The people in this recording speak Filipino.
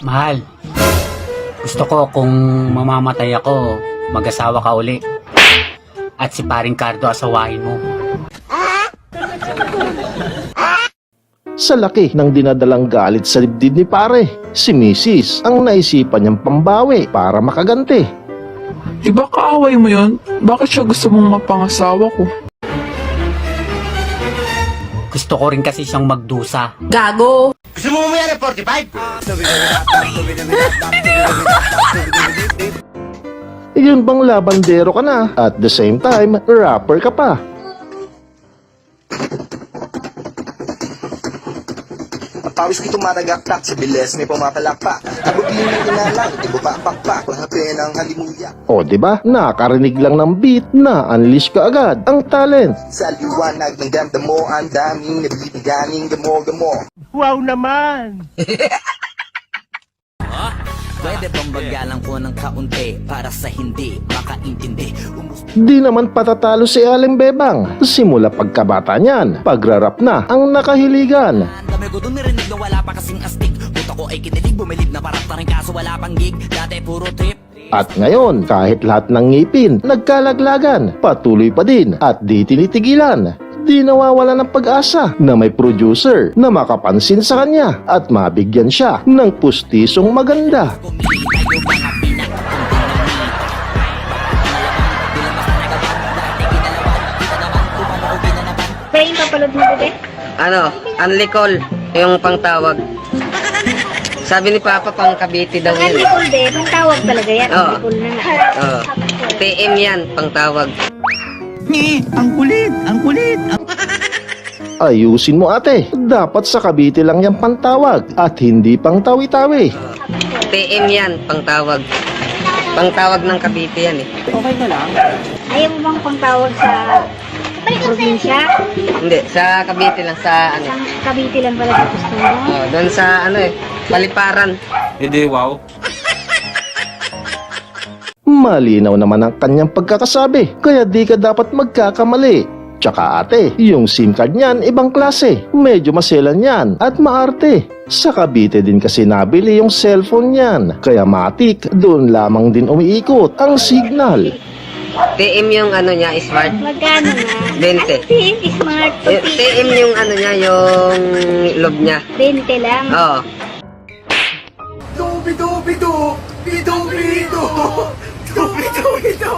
Mahal, gusto ko kung mamamatay ako, mag-asawa ka uli. At si paring Cardo asawahin mo. Sa laki ng dinadalang galit sa dibdib ni pare, si Mrs. ang naisipan niyang pambawi para makaganti. Iba kaaway mo yun? Bakit siya gusto mong mapangasawa ko? Gusto ko rin kasi siyang magdusa. Gago! Gusto mo mamaya ng 45? Yun bang labandero ka na at the same time, rapper ka pa? Pawis ko tumatagaktak, sa bilis may pumapalakpak. Abugin ko na lang, ibo pa ang pakpak, lahapin ang halimuya. O diba, nakarinig lang ng beat na unleash ka agad ang talent. Sa liwanag ng ganda mo, ang daming nabibiganing gamo-gamo. Wow naman! Pwede bang bagalang ko ng kaunti para sa hindi makaintindi? Di naman patatalo si Aling Bebang. Simula pagkabata niyan, pagrarap na ang nakahiligan. Dami ko dun narinig na wala pa kasing astig. Puta ko ay kinilig, bumilib na parang taring kaso wala pang gig. Dati puro trip. At ngayon, kahit lahat ng ngipin nagkalaglagan, patuloy pa din at di tinitigilan. Di nawawala ng pag-asa na may producer na makapansin sa kanya at mabigyan siya ng pustisong maganda. Pre, yung papalod mo, bebe? Ano, unlicol, yung pangtawag. Sabi ni Papa, pang Cavite daw Ang yun. Anlicol, be. Pang tawag talaga yan. Oo. Anlicol na nga. Oh, PM yan, pangtawag. Ayusin mo ate, dapat sa Cavite lang yung pantawag at hindi pang tawi-tawi. PM yan, pangtawag. Pangtawag ng Cavite yan eh. Ayaw mo bang pang tawag sa probinsya? Hindi, sa Cavite lang, sa ano. Sa Cavite lang pala sa gusto mo? Oh, doon sa ano eh, Paliparan. Malinaw naman ang kanyang pagkakasabi, kaya di ka dapat magkakamali. Tsaka ate, yung SIM card niyan ibang klase, medyo maselan yan at maarte. Sa Cavite din kasi nabili yung cellphone niyan, kaya matik doon lamang din umiikot ang signal. TM yung ano niya, smart. Magkano na? 20. Team smart to TM yung ano niya, yung loob niya. 20 lang. Oo. Dubi-dubi-du, bidu-bidu, dubi-dubi-du,